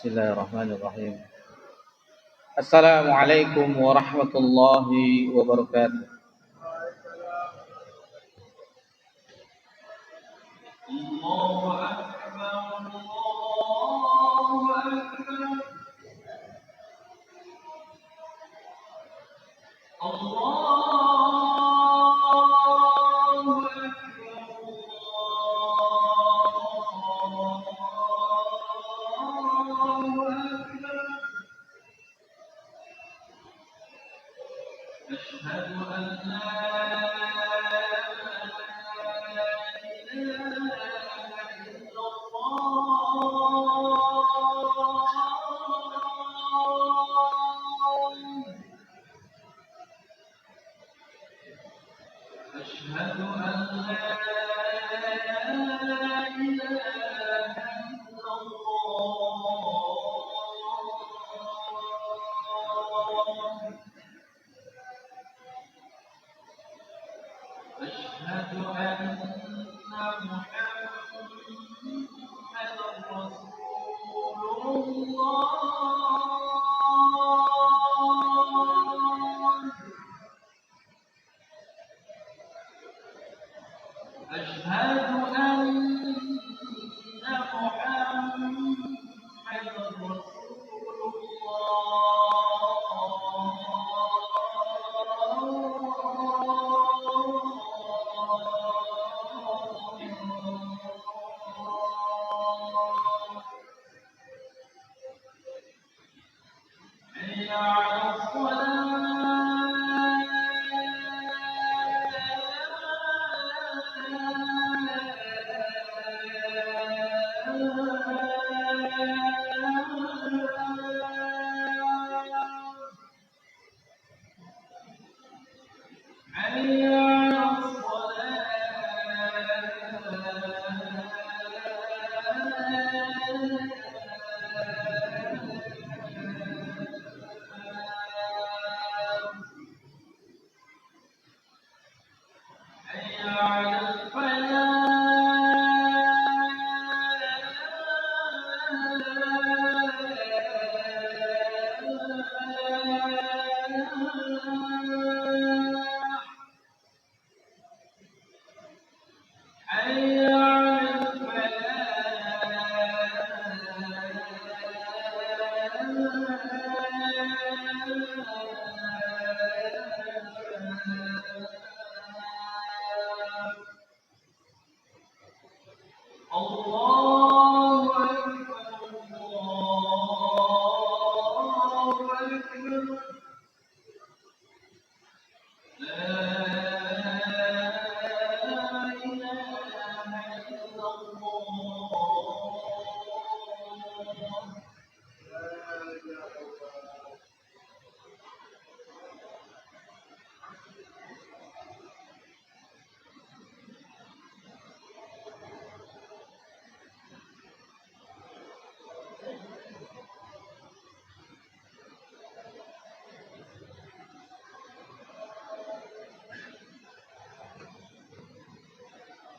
Bismillahirrahmanirrahim. Assalamualaikum warahmatullahi wabarakatuh.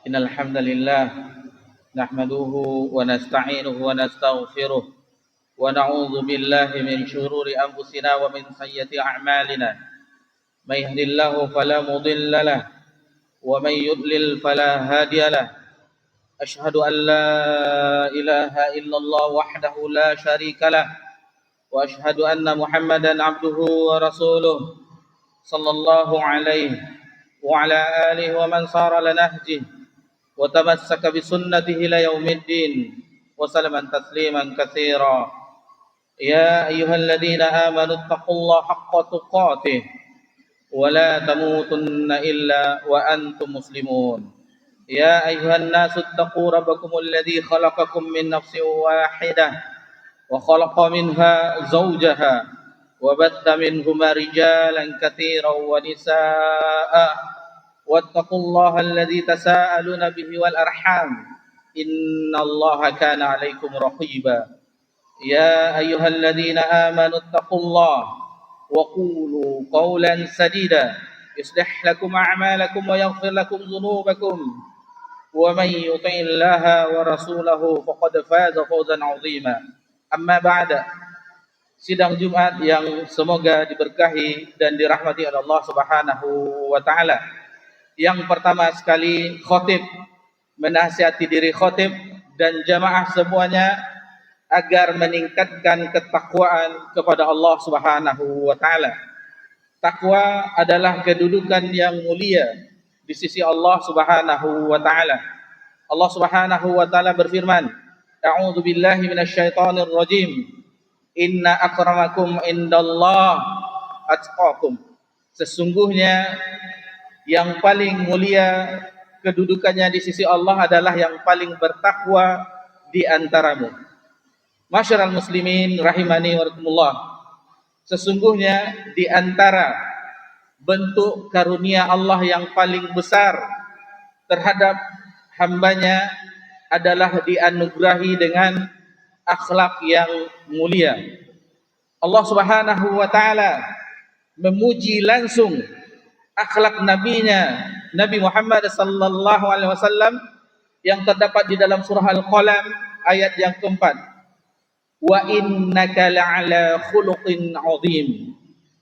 Innal hamdalillah nahmaduhu wa nasta'inuhu wa nastaghfiruh wa na'udzu billahi min shururi anfusina wa min sayyiati a'malina. May yahdihillahu fala mudilla lahu wa may yudlil fala hadiya lahu. Ashhadu an la ilaha illallah wahdahu la syarika lahu wa ashhadu anna Muhammadan abduhu wa rasuluh sallallahu alaihi wa ala alihi wa man sara ala nahjihi وتمسك بسنته إلى يوم الدين وسلم تسليما كثيرا. يا أيها الذين آمنوا اتقوا الله حق تقاته ولا تموتن إلا وأنتم مسلمون. يا أيها الناس اتقوا ربكم الذي خلقكم من نفس واحدة وخلق منها زوجها وبث منهما رجالا كثيرا ونساء واتقوا الله الذي تساءلون به والأرحام إن الله كان عليكم رقيبا. يا أيها الذين آمنوا اتقوا الله وقولوا قولا سديدا يصلح لكم أعمالكم ويغفر لكم ذنوبكم ومن يطع الله ورسوله فقد فاز فوزا عظيما. Amma ba'da. Sidang Jumat yang semoga diberkahi dan dirahmati oleh Allah Subhanahu wa taala. Yang pertama sekali, khatib menasihati diri khatib dan jamaah semuanya agar meningkatkan ketakwaan kepada Allah Subhanahu wa taala. Takwa adalah kedudukan yang mulia di sisi Allah Subhanahu wa taala. Allah Subhanahu wa taala berfirman, A'udzu billahi minasyaitonir rajim. Inna akramakum indallah atqakum. Sesungguhnya yang paling mulia kedudukannya di sisi Allah adalah yang paling bertakwa di antaramu. Masyarul muslimin rahimani wa rahimakumullah. Sesungguhnya di antara bentuk karunia Allah yang paling besar terhadap hambanya adalah dianugerahi dengan akhlak yang mulia. Allah Subhanahu wa taala memuji langsung akhlak nabinya Nabi Muhammad sallallahu alaihi wasallam yang terdapat di dalam surah Al-Qalam ayat yang keempat. Wa innaka la'ala khuluqin 'adzim.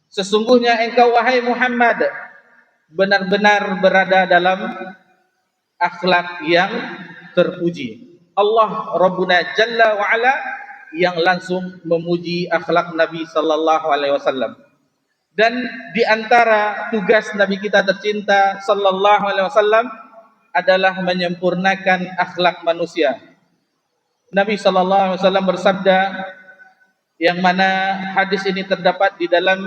Sesungguhnya engkau wahai Muhammad benar-benar berada dalam akhlak yang terpuji. Allah Rabbuna Jalla wa Ala yang langsung memuji akhlak Nabi sallallahu alaihi wasallam. Dan di antara tugas Nabi kita tercinta sallallahu alaihi wasallam adalah menyempurnakan akhlak manusia. Nabi sallallahu alaihi wasallam bersabda, yang mana hadis ini terdapat di dalam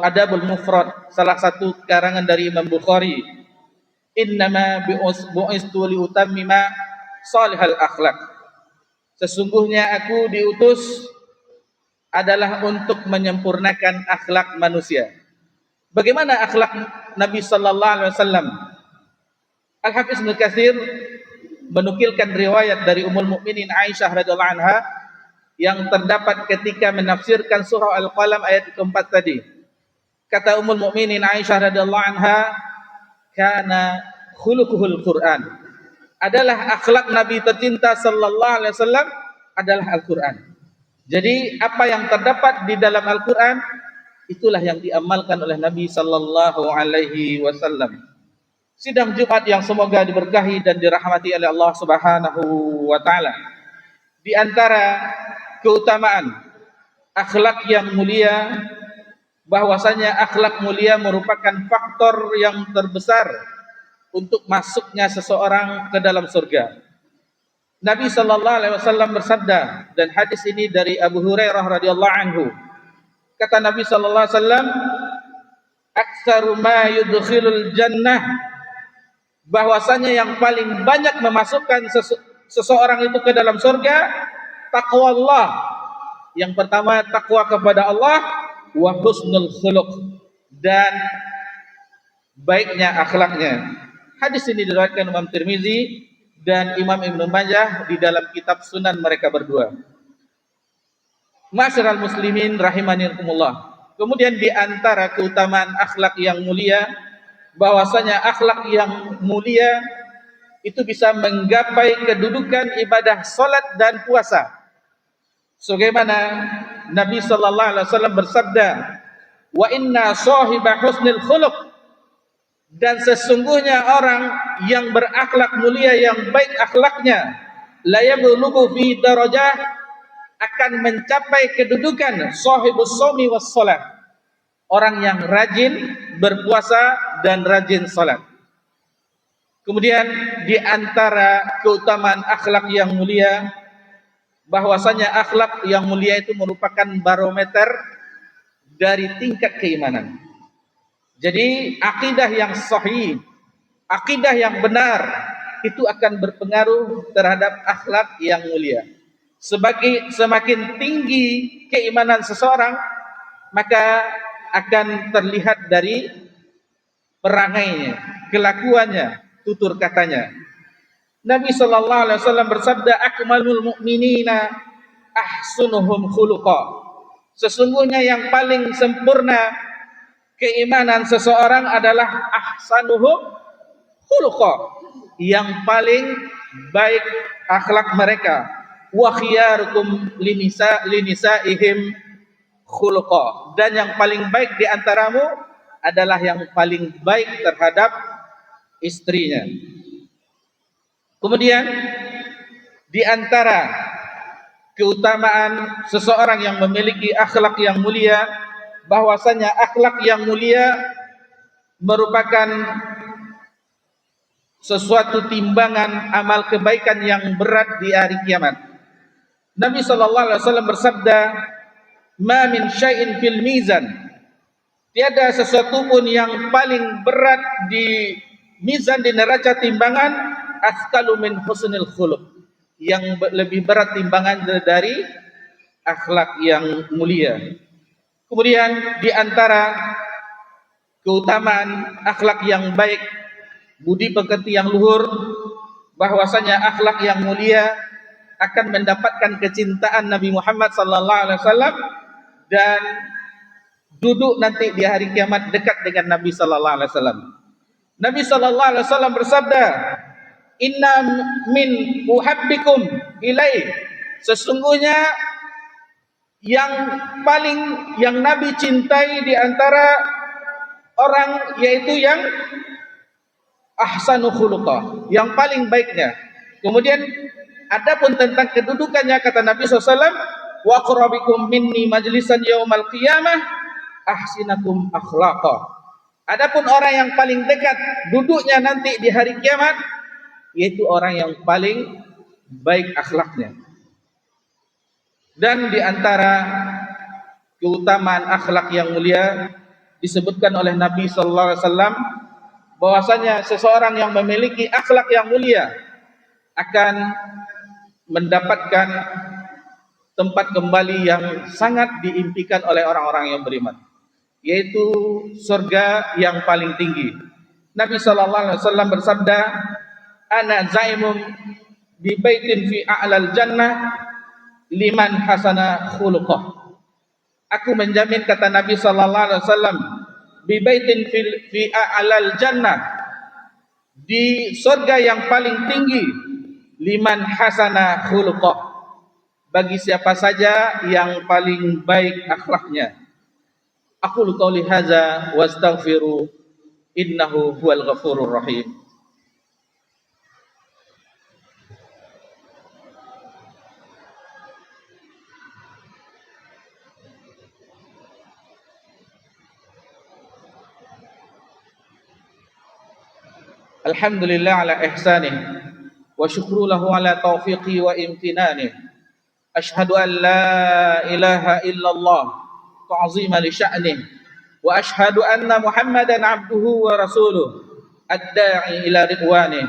Adabul Mufrad, salah satu karangan dari Imam Bukhari. Innama bu'istu liutammima salihal akhlak. Sesungguhnya aku diutus adalah untuk menyempurnakan akhlak manusia. Bagaimana akhlak Nabi sallallahu alaihi wasallam? Al-Hafiz Ibnu Katsir menukilkan riwayat dari Ummul Mukminin Aisyah radhiyallahu anha yang terdapat ketika menafsirkan surah Al-Qalam ayat keempat tadi. Kata Ummul Mukminin Aisyah radhiyallahu anha, kana khuluquhul Quran. Adalah akhlak Nabi tercinta sallallahu alaihi wasallam adalah Al-Quran. Jadi apa yang terdapat di dalam Al-Quran itulah yang diamalkan oleh Nabi sallallahu alaihi wasallam. Sidang Jumat yang semoga diberkahi dan dirahmati oleh Allah Subhanahu wa taala. Di antara keutamaan akhlak yang mulia, bahwasanya akhlak mulia merupakan faktor yang terbesar untuk masuknya seseorang ke dalam surga. Nabi sallallahu alaihi wasallam bersabda, dan hadis ini dari Abu Hurairah radhiyallahu anhu. Kata Nabi sallallahu alaihi wasallam, "Aktsaru ma yudkhilul jannah," bahwasanya yang paling banyak memasukkan seseorang itu ke dalam surga takwa Allah. Yang pertama takwa kepada Allah, wa husnul khuluq, dan baiknya akhlaknya. Hadis ini diriwayatkan Imam Tirmizi dan Imam Ibnu Majah di dalam kitab Sunan mereka berdua. Ma'asyiral muslimin rahimanikumullah. Kemudian di antara keutamaan akhlak yang mulia, bahwasanya akhlak yang mulia itu bisa menggapai kedudukan ibadah salat dan puasa. Sebagaimana Nabi sallallahu alaihi wasallam bersabda, "Wa inna sahiba husnil khuluq," dan sesungguhnya orang yang berakhlak mulia, yang baik akhlaknya, la yablughu fi darajah, akan mencapai kedudukan sahibus shaumi was shalah, orang yang rajin berpuasa dan rajin salat. Kemudian di antara keutamaan akhlak yang mulia, bahwasanya akhlak yang mulia itu merupakan barometer dari tingkat keimanan. Jadi akidah yang sahih, akidah yang benar itu akan berpengaruh terhadap akhlak yang mulia. Semakin tinggi keimanan seseorang, maka akan terlihat dari perangainya, kelakuannya, tutur katanya. Nabi sallallahu alaihi wasallam bersabda, "Akmalul mu'minina ahsunuhum khuluqa." Sesungguhnya yang paling sempurna keimanan seseorang adalah ahsanuhum khuluqa, yang paling baik akhlak mereka. wa khiyarukum linisaihim khuluqa, dan yang paling baik di antaramu adalah yang paling baik terhadap istrinya. Kemudian di antara keutamaan seseorang yang memiliki akhlak yang mulia, bahwasanya akhlak yang mulia merupakan sesuatu timbangan amal kebaikan yang berat di hari kiamat. Nabi sallallahu alaihi wasallam bersabda, "Ma min syai'in fil mizan." Tiada sesuatu pun yang paling berat di mizan, di neraca timbangan, athqalu min husnil khuluq, yang lebih berat timbangan dari akhlak yang mulia. Kemudian di antara keutamaan akhlak yang baik, budi pekerti yang luhur, bahwasanya akhlak yang mulia akan mendapatkan kecintaan Nabi Muhammad sallallahu alaihi wasallam dan duduk nanti di hari kiamat dekat dengan Nabi sallallahu alaihi wasallam. Nabi sallallahu alaihi wasallam bersabda, "Inna min uhabbikum ilai." Sesungguhnya yang Nabi cintai di antara orang yaitu yang ahsanu khuluqa, yang paling baiknya. Kemudian adapun tentang kedudukannya, kata Nabi SAW, wa aqrabikum minni majlisan yaumal qiyamah ahsinakum akhlaqa. Adapun orang yang paling dekat duduknya nanti di hari kiamat, yaitu orang yang paling baik akhlaknya. Dan di antara keutamaan akhlak yang mulia disebutkan oleh Nabi sallallahu alaihi wasallam bahwasanya seseorang yang memiliki akhlak yang mulia akan mendapatkan tempat kembali yang sangat diimpikan oleh orang-orang yang beriman, yaitu surga yang paling tinggi. Nabi sallallahu alaihi wasallam bersabda, "Ana zaimun bi baitin fi a'lal jannah liman hasana khuluqah." Aku menjamin, kata Nabi sallallahu alaihi wasallam, bi baitin fi a'lal jannah, di surga yang paling tinggi, liman hasana khuluqah, bagi siapa saja yang paling baik akhlaknya. Aqulu qouli hadza wastaghfiru innahu huwal ghafurur rahim. Alhamdulillah ala ihsanih wa syukru lahu ala taufiqi wa imtinanih. Ashhadu an la ilaha illallah ta'zima li sya'nih wa ashhadu anna Muhammadan abduhu wa rasuluh ad-da'i ila ridwanih,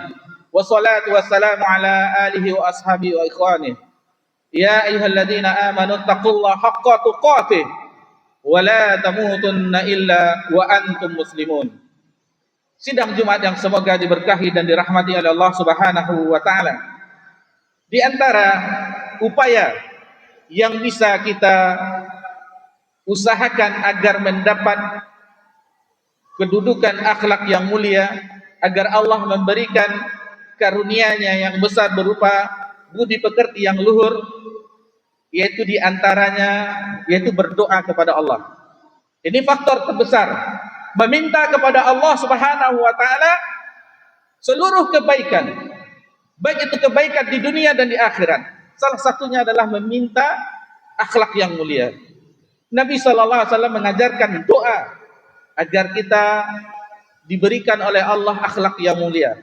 wa salatu wassalamu ala alihi wa ashabihi wa ikhwanih. Ya ayyuhalladzina amanu taqullaha haqqa tuqatih wa la tamutunna illa wa antum muslimun. Sidang Jumat yang semoga diberkahi dan dirahmati oleh Allah Subhanahu wa taala. Di antara upaya yang bisa kita usahakan agar mendapat kedudukan akhlak yang mulia, agar Allah memberikan karunia-Nya yang besar berupa budi pekerti yang luhur, yaitu di antaranya yaitu berdoa kepada Allah. Ini faktor terbesar, meminta kepada Allah Subhanahu wa taala seluruh kebaikan, baik itu kebaikan di dunia dan di akhirat. Salah satunya adalah meminta akhlak yang mulia. Nabi sallallahu alaihi wasallam mengajarkan doa agar kita diberikan oleh Allah akhlak yang mulia.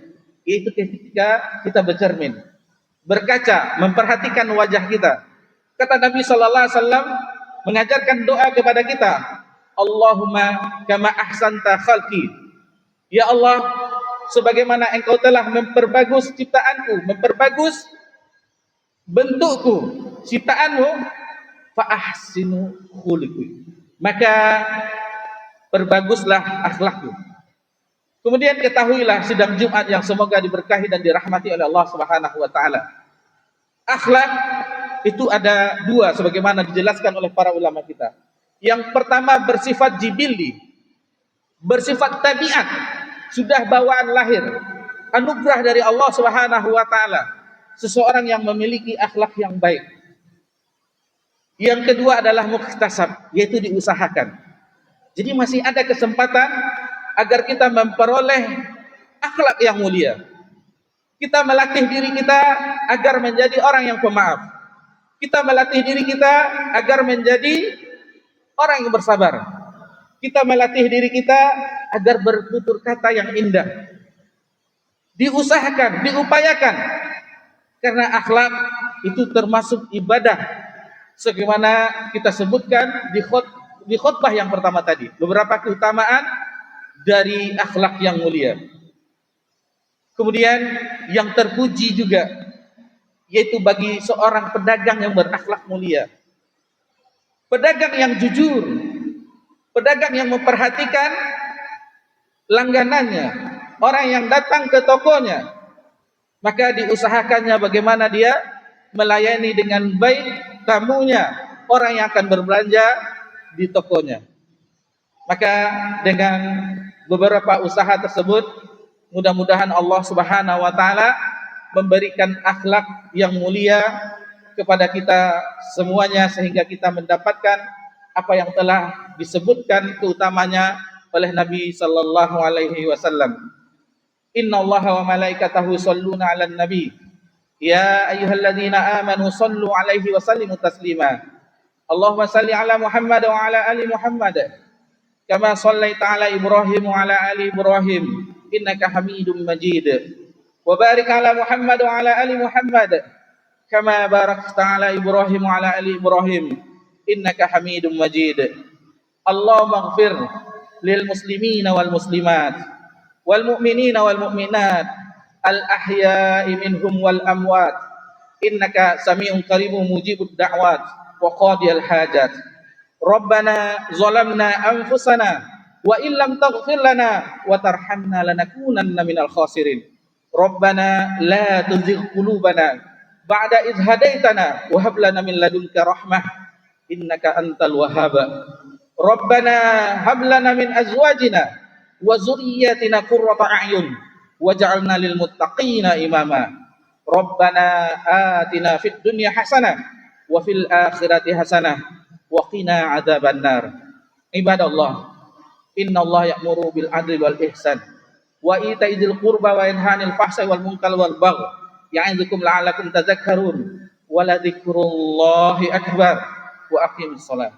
Itu ketika kita bercermin, berkaca, memperhatikan wajah kita. Kata Nabi sallallahu alaihi wasallam mengajarkan doa kepada kita, Allahumma kama ahsanta khalqi. Ya Allah, sebagaimana Engkau telah memperbagus ciptaanku, memperbagus bentukku, ciptaanmu, fa ahsinu khuluqi, maka perbaguslah akhlakku. Kemudian ketahuilah sidang Jumat yang semoga diberkahi dan dirahmati oleh Allah Subhanahu wa taala. Akhlak itu ada dua sebagaimana dijelaskan oleh para ulama kita. Yang pertama bersifat jibilli, bersifat tabiat, sudah bawaan lahir, anugerah dari Allah Subhanahu wa taala. seseorang yang memiliki akhlak yang baik. Yang kedua adalah muktasab, yaitu diusahakan. Jadi masih ada kesempatan agar kita memperoleh akhlak yang mulia. Kita melatih diri kita agar menjadi orang yang pemaaf. Kita melatih diri kita agar menjadi orang yang bersabar. Kita melatih diri kita agar bertutur kata yang indah. Diusahakan, diupayakan. Karena akhlak itu termasuk ibadah. Sebagaimana kita sebutkan di khutbah yang pertama tadi. Beberapa keutamaan dari akhlak yang mulia. Kemudian yang terpuji juga, yaitu bagi seorang pedagang yang berakhlak mulia. Pedagang yang jujur, pedagang yang memperhatikan langganannya, orang yang datang ke tokonya, maka diusahakannya bagaimana dia melayani dengan baik tamunya, orang yang akan berbelanja di tokonya. Maka dengan beberapa usaha tersebut, mudah-mudahan Allah Subhanahu wa taala memberikan akhlak yang mulia kepada kita semuanya, sehingga kita mendapatkan apa yang telah disebutkan keutamanya oleh Nabi sallallahu alaihi wasallam. Innallaha wa malaikatahu shalluna 'alan nabi. Ya ayyuhalladzina amanu shallu 'alaihi wa sallimu taslima. Allahumma shalli 'ala Muhammad wa 'ala ali Muhammad. Kama shallaita 'ala Ibrahim wa 'ala ali Ibrahim innaka Hamidum Majid. Wa barik 'ala Muhammad wa 'ala ali Muhammad kama barakta 'ala Ibrahim wa 'ala ali Ibrahim innaka Hamidum Majid. Allahumma ighfir lil muslimina wal muslimat wal mu'minina wal mu'minat al ahya'i minhum wal amwat innaka sami'un qaribun mujibud da'wat wa qadiyal hajat. Rabbana zalamna anfusana wa illam taghfir lana wa tarhamna lanakunanna minal khasirin. Rabbana la tuzigh qulubana ba'da idh hadaitana wa hab lana min ladunka rahmah innaka antal wahhab. Rabbana hab lana min azwajina wa dzurriyyatina qurrata a'yun waj'alna lil muttaqina imama. Rabbana atina fid dunya hasanah wa fil akhirati hasanah wa qina adzabannar. Ibadallah, innallaha ya'muru bil adli wal ihsan wa ita'i dzil qurba wa yanha 'anil fahsya'i wal munkari wal baghi ya'idzukum la'allakum tadhakkarun wa la dzikrullahi akbar wa aqimus shalah.